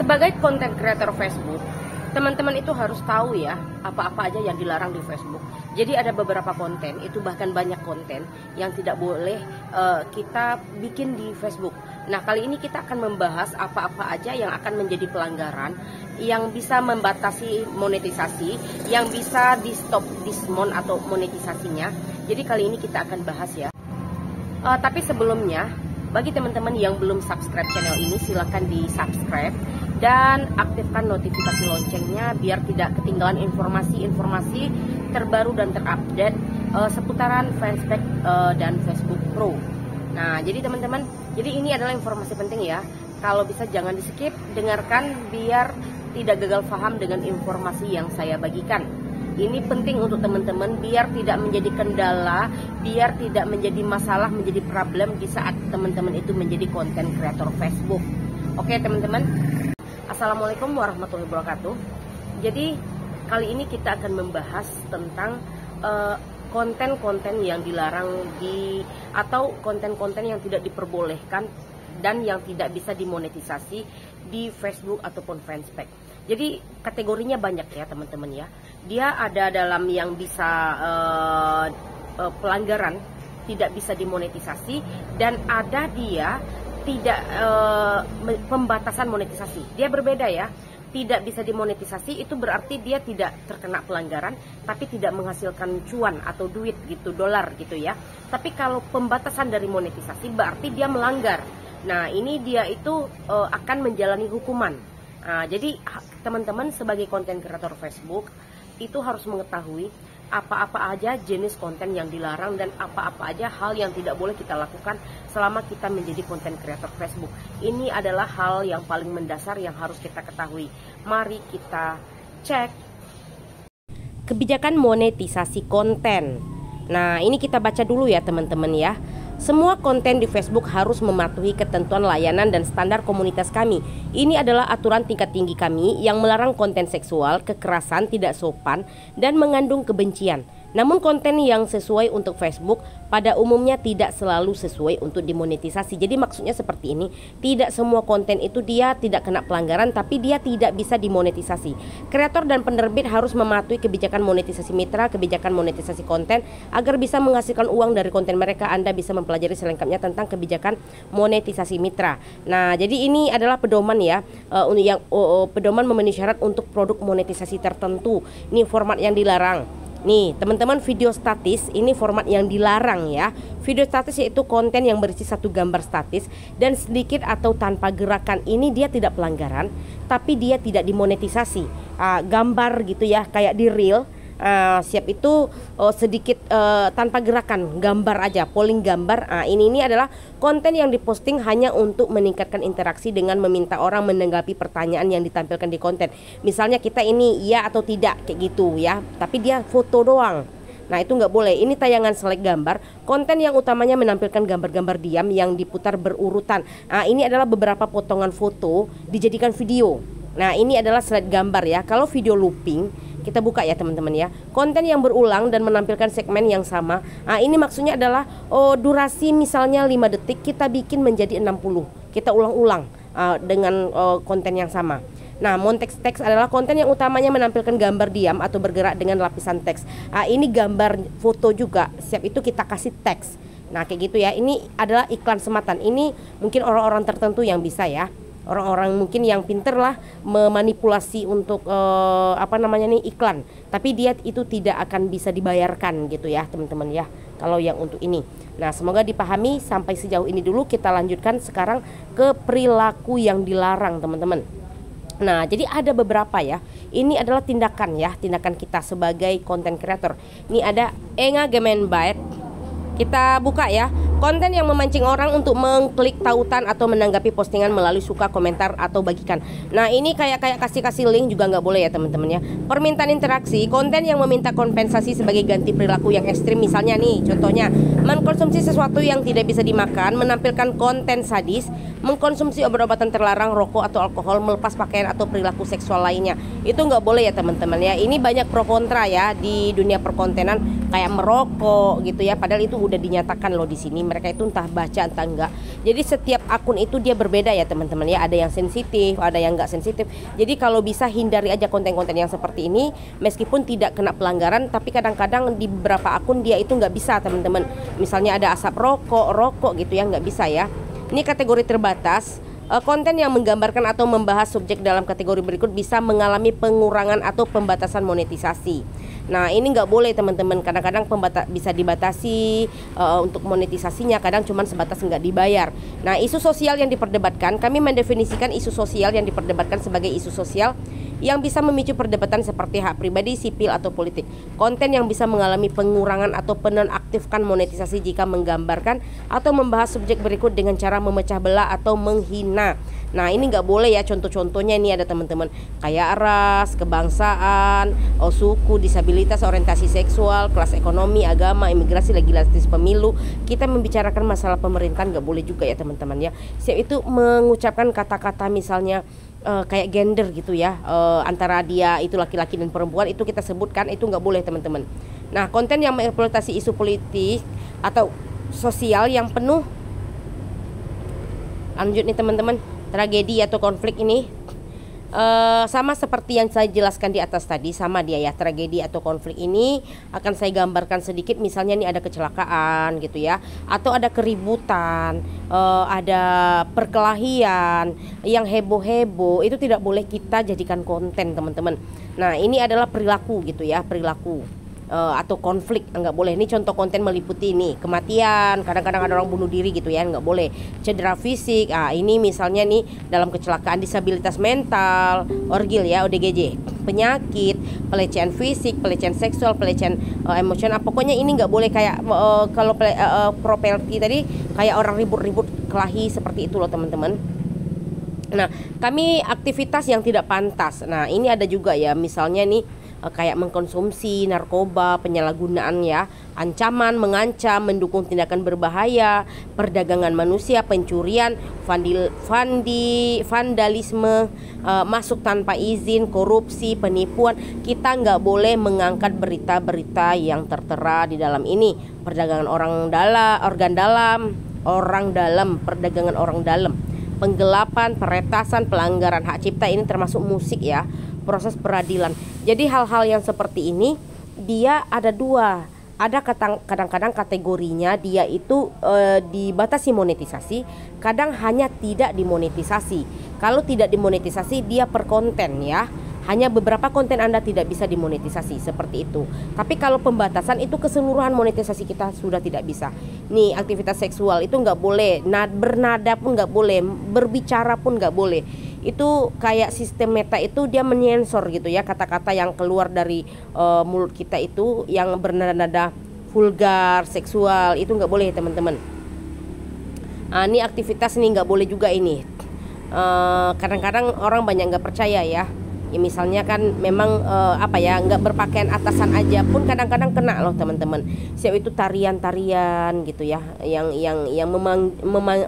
Sebagai konten kreator Facebook, teman-teman itu harus tahu ya apa-apa aja yang dilarang di Facebook. Jadi ada beberapa konten, itu bahkan banyak konten yang tidak boleh kita bikin di Facebook. Nah, kali ini kita akan membahas apa-apa aja yang akan menjadi pelanggaran, yang bisa membatasi monetisasi, yang bisa di stop dismount atau monetisasinya. Jadi kali ini kita akan bahas ya. Tapi sebelumnya, bagi teman-teman yang belum subscribe channel ini, silahkan di subscribe dan aktifkan notifikasi loncengnya biar tidak ketinggalan informasi-informasi terbaru dan terupdate seputaran Fanspack dan Facebook Pro. Nah, jadi teman-teman, jadi ini adalah informasi penting ya. Kalau bisa jangan di skip, dengarkan biar tidak gagal paham dengan informasi yang saya bagikan. Ini penting untuk teman-teman biar tidak menjadi kendala, biar tidak menjadi masalah, menjadi problem di saat teman-teman itu menjadi konten kreator Facebook. Oke teman-teman, Assalamualaikum warahmatullahi wabarakatuh. Jadi kali ini kita akan membahas tentang konten-konten yang dilarang atau konten-konten yang tidak diperbolehkan dan yang tidak bisa dimonetisasi di Facebook ataupun Fanspack. Jadi kategorinya banyak ya teman-teman ya. Dia ada dalam yang bisa pelanggaran tidak bisa dimonetisasi, dan ada dia tidak pembatasan monetisasi. Dia berbeda ya. Tidak bisa dimonetisasi itu berarti dia tidak terkena pelanggaran tapi tidak menghasilkan cuan atau duit gitu, dolar gitu ya. Tapi kalau pembatasan dari monetisasi berarti dia melanggar. Nah, ini dia itu akan menjalani hukuman. Nah, jadi teman-teman sebagai konten kreator Facebook itu harus mengetahui apa-apa aja jenis konten yang dilarang dan apa-apa aja hal yang tidak boleh kita lakukan selama kita menjadi konten kreator Facebook. Ini adalah hal yang paling mendasar yang harus kita ketahui. Mari kita cek kebijakan monetisasi konten. Nah, ini kita baca dulu ya teman-teman ya. Semua konten di Facebook harus mematuhi ketentuan layanan dan standar komunitas kami. Ini adalah aturan tingkat tinggi kami yang melarang konten seksual, kekerasan, tidak sopan, dan mengandung kebencian. Namun konten yang sesuai untuk Facebook pada umumnya tidak selalu sesuai untuk dimonetisasi. Jadi maksudnya seperti ini, tidak semua konten itu dia tidak kena pelanggaran tapi dia tidak bisa dimonetisasi. Kreator dan penerbit harus mematuhi kebijakan monetisasi mitra, kebijakan monetisasi konten agar bisa menghasilkan uang dari konten mereka. Anda bisa mempelajari selengkapnya tentang kebijakan monetisasi mitra. Nah, jadi ini adalah pedoman ya, pedoman memenuhi syarat untuk produk monetisasi tertentu. Ini format yang dilarang. Nih teman-teman, video statis ini format yang dilarang ya. Video statis yaitu konten yang berisi satu gambar statis dan sedikit atau tanpa gerakan. Ini dia tidak pelanggaran tapi dia tidak dimonetisasi. Gambar gitu ya, kayak di reel. Siap itu sedikit tanpa gerakan, gambar aja, polling gambar. Ini adalah konten yang diposting hanya untuk meningkatkan interaksi dengan meminta orang menanggapi pertanyaan yang ditampilkan di konten. Misalnya kita ini iya atau tidak kayak gitu ya, tapi dia foto doang. Nah, itu nggak boleh. Ini tayangan select gambar, konten yang utamanya menampilkan gambar-gambar diam yang diputar berurutan. Ini adalah beberapa potongan foto dijadikan video. Nah, ini adalah slide gambar ya. Kalau video looping, kita buka ya teman-teman ya. Konten yang berulang dan menampilkan segmen yang sama. Ini maksudnya adalah durasi misalnya 5 detik kita bikin menjadi 60. Kita ulang-ulang dengan konten yang sama. Nah, monteks adalah konten yang utamanya menampilkan gambar diam atau bergerak dengan lapisan teks. Ini gambar foto juga. Siap itu kita kasih teks. Nah, kayak gitu ya. Ini adalah iklan sematan. Ini mungkin orang-orang tertentu yang bisa ya. Orang-orang mungkin yang pinter lah memanipulasi untuk iklan, tapi dia itu tidak akan bisa dibayarkan gitu ya teman-teman ya, kalau yang untuk ini. Nah, semoga dipahami sampai sejauh ini dulu. Kita lanjutkan sekarang ke perilaku yang dilarang teman-teman. Nah, jadi ada beberapa ya. Ini adalah tindakan ya, tindakan kita sebagai content creator. Ini ada enga gemen bait. Kita buka ya. Konten yang memancing orang untuk mengklik tautan atau menanggapi postingan melalui suka, komentar, atau bagikan. Nah, ini kayak kasih link juga nggak boleh ya teman-teman ya. Permintaan interaksi, konten yang meminta kompensasi sebagai ganti perilaku yang ekstrim. Misalnya nih, contohnya mengkonsumsi sesuatu yang tidak bisa dimakan, menampilkan konten sadis, mengkonsumsi obat-obatan terlarang, rokok atau alkohol, melepas pakaian atau perilaku seksual lainnya. Itu nggak boleh ya teman-teman ya. Ini banyak pro kontra ya di dunia perkontenan. kayak merokok gitu ya, padahal itu udah dinyatakan loh di sini. Mereka itu entah baca entah enggak. Jadi setiap akun itu dia berbeda ya teman-teman ya, ada yang sensitif, ada yang enggak sensitif. Jadi kalau bisa hindari aja konten-konten yang seperti ini, meskipun tidak kena pelanggaran, tapi kadang-kadang di beberapa akun dia itu nggak bisa teman-teman. Misalnya ada asap rokok gitu ya, nggak bisa ya. Ini kategori terbatas. Konten yang menggambarkan atau membahas subjek dalam kategori berikut bisa mengalami pengurangan atau pembatasan monetisasi. Nah ini nggak boleh teman-teman. Kadang-kadang bisa dibatasi untuk monetisasinya, kadang cuma sebatas nggak dibayar. Nah isu sosial yang diperdebatkan, kami mendefinisikan isu sosial yang diperdebatkan sebagai isu sosial yang bisa memicu perdebatan seperti hak pribadi, sipil, atau politik. Konten yang bisa mengalami pengurangan atau penonaktifkan monetisasi jika menggambarkan atau membahas subjek berikut dengan cara memecah belah atau menghina. Nah ini nggak boleh ya. Contoh-contohnya ini ada teman-teman, kayak ras, kebangsaan, suku, disabilitas, orientasi seksual, kelas ekonomi, agama, imigrasi, legislatif, pemilu. Kita membicarakan masalah pemerintahan nggak boleh juga ya teman-teman ya. Siap itu mengucapkan kata-kata misalnya kayak gender gitu ya, antara dia itu laki-laki dan perempuan, itu kita sebutkan, itu nggak boleh teman-teman. Nah konten yang mengeksploitasi isu politik atau sosial yang penuh, lanjut nih teman-teman, tragedi atau konflik ini sama seperti yang saya jelaskan di atas tadi, sama dia ya. Tragedi atau konflik ini akan saya gambarkan sedikit. Misalnya nih ada kecelakaan gitu ya, atau ada keributan, ada perkelahian yang heboh-heboh, itu tidak boleh kita jadikan konten teman-teman. Nah ini adalah perilaku gitu ya, perilaku atau konflik, nggak boleh. Ini contoh konten meliputi nih kematian, kadang-kadang ada orang bunuh diri gitu ya, nggak boleh. Cedera fisik, ini misalnya nih dalam kecelakaan, disabilitas mental, orgil ya, ODGJ, penyakit, pelecehan fisik, pelecehan seksual, pelecehan emosional. Pokoknya ini nggak boleh. Kayak kalau properti tadi, kayak orang ribut-ribut kelahi seperti itu loh teman-teman. Nah kami aktivitas yang tidak pantas. Nah ini ada juga ya, misalnya nih kayak mengkonsumsi narkoba, penyalahgunaan ya, ancaman, mengancam, mendukung tindakan berbahaya, perdagangan manusia, pencurian, vandalisme, masuk tanpa izin, korupsi, penipuan. Kita nggak boleh mengangkat berita-berita yang tertera di dalam ini. Perdagangan orang dalam, perdagangan orang dalam, penggelapan, peretasan, pelanggaran hak cipta, ini termasuk musik ya, proses peradilan. Jadi hal-hal yang seperti ini dia ada dua. Ada kadang-kadang kategorinya dia itu dibatasi monetisasi, kadang hanya tidak dimonetisasi. Kalau tidak dimonetisasi dia per konten ya. Hanya beberapa konten Anda tidak bisa dimonetisasi seperti itu. Tapi kalau pembatasan itu keseluruhan monetisasi kita sudah tidak bisa. Nih aktivitas seksual itu nggak boleh, bernada pun nggak boleh, berbicara pun nggak boleh. Itu kayak sistem Meta itu dia menyensor gitu ya, kata-kata yang keluar dari mulut kita itu yang bernada-nada vulgar, seksual, itu nggak boleh teman-teman. Ini aktivitas nih nggak boleh juga ini. Kadang-kadang orang banyak nggak percaya ya. Ya misalnya kan memang nggak berpakaian atasan aja pun kadang-kadang kena loh teman-teman. Siap itu tarian-tarian gitu ya, yang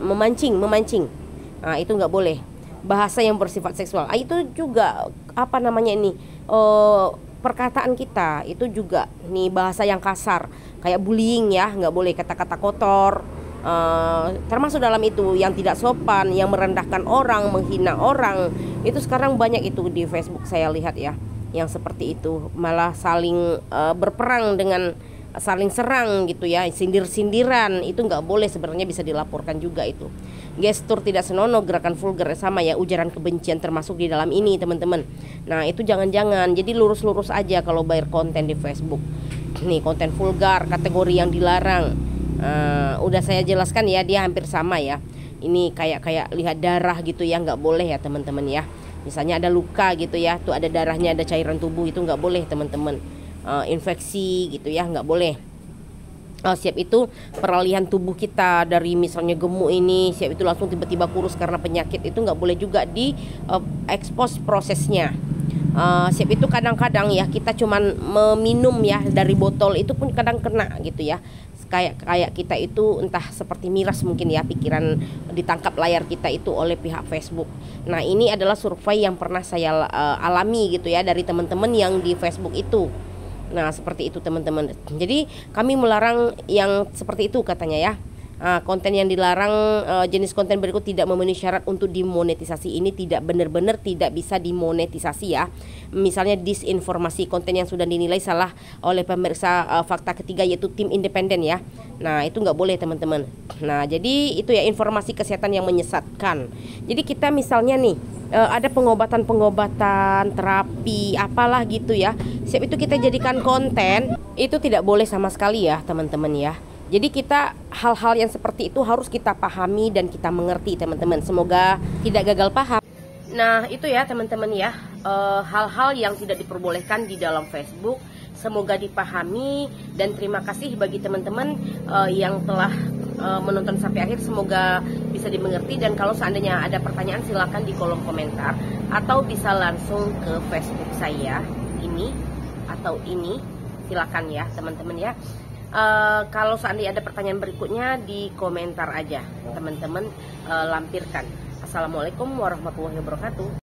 memancing. Nah itu nggak boleh. Bahasa yang bersifat seksual, itu juga perkataan kita itu juga nih bahasa yang kasar, kayak bullying ya, nggak boleh. Kata-kata kotor termasuk dalam itu, yang tidak sopan, yang merendahkan orang, menghina orang. Itu sekarang banyak itu di Facebook saya lihat ya, yang seperti itu, malah saling berperang dengan saling serang gitu ya, sindir-sindiran. Itu nggak boleh, sebenarnya bisa dilaporkan juga itu. Gestur tidak senonoh, gerakan vulgar sama ya, ujaran kebencian termasuk di dalam ini teman-teman. Nah itu jangan-jangan, jadi lurus-lurus aja kalau bayar konten di Facebook. Nih konten vulgar, kategori yang dilarang. Udah saya jelaskan ya, dia hampir sama ya. Ini kayak lihat darah gitu ya, nggak boleh ya teman-teman ya. Misalnya ada luka gitu ya, tuh ada darahnya, ada cairan tubuh, itu nggak boleh teman-teman. Infeksi gitu ya, nggak boleh. Siap itu peralihan tubuh kita dari misalnya gemuk ini, siap itu langsung tiba-tiba kurus karena penyakit, itu nggak boleh juga di expose prosesnya. Siap itu kadang-kadang ya kita cuman meminum ya dari botol, itu pun kadang kena gitu ya. Kayak kita itu entah seperti miras mungkin ya, pikiran ditangkap layar kita itu oleh pihak Facebook. Nah ini adalah survei yang pernah saya alami gitu ya, dari teman-teman yang di Facebook itu. Nah, seperti itu teman-teman. Jadi kami melarang yang seperti itu katanya ya. Konten yang dilarang, jenis konten berikut tidak memenuhi syarat untuk dimonetisasi. Ini tidak benar-benar tidak bisa dimonetisasi ya. Misalnya disinformasi, konten yang sudah dinilai salah oleh pemeriksa fakta ketiga yaitu tim independen ya. Nah, itu nggak boleh teman-teman. Nah, jadi itu ya informasi kesehatan yang menyesatkan. Jadi kita misalnya nih ada pengobatan, terapi, apalah gitu ya. Siap itu kita jadikan konten, itu tidak boleh sama sekali ya teman-teman ya. Jadi kita hal-hal yang seperti itu harus kita pahami dan kita mengerti teman-teman. Semoga tidak gagal paham. Nah itu ya teman-teman ya, hal-hal yang tidak diperbolehkan di dalam Facebook. Semoga dipahami dan terima kasih bagi teman-teman yang telah menonton sampai akhir. Semoga bisa dimengerti dan kalau seandainya ada pertanyaan silakan di kolom komentar atau bisa langsung ke Facebook saya ini atau ini, silakan ya teman-teman ya. Kalau seandainya ada pertanyaan berikutnya di komentar aja teman-teman lampirkan. Assalamualaikum warahmatullahi wabarakatuh.